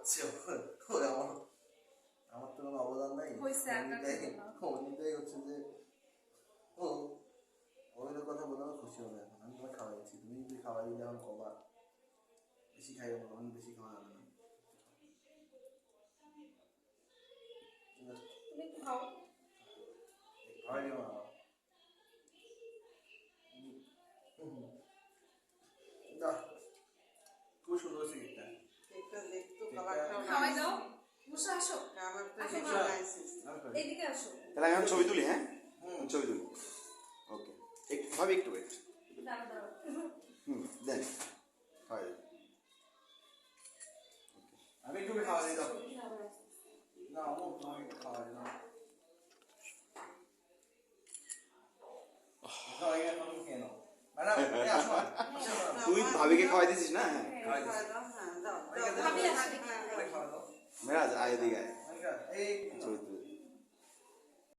খাওয়াচ্ছে ওরে আমার তো কোনো অবদান নাই। অনিতাই হচ্ছে যে ও ওই কথা বলে আমার খুশি হবে। এখন আমি তোমায় খাওয়াইছি, তুমি যদি খাওয়াই দিলে এখন কবা বেশি খাইও না, অনেক বেশি খাওয়া যাবে না। তুমি খাও খাওয়াই দিও না। খুব সুন্দর হচ্ছে কেকটা। কেকটা দেখতো কালারটা খাওয়াই দাও। মুসা আসো, কালারটা আসো, দেখো নাইস। এদিকে আসো। তাহলে আমি এখন ছবি তুলি, হ্যাঁ ছবি তুলি। ওকে, একটু ভাবি, একটু ওয়েট। দাঁড়াও দাঁড়াও। দেন খাওয়াই দেন। আমি একটু খাওয়া দিই দাও না, আমার তোমাকে একটু খাওয়া দিই না। খাওয়াই এখন খেয়ে নাও ম্যাডাম, আসো তুই ভাবিকে খাওয়াই দিছিস না? খাওয়াই দিচ্ছি। হ্যাঁ দাও ভাবি আসো। খাওয়া দাও। মেরাজ আয়, এদিকে আয়। এই ছবি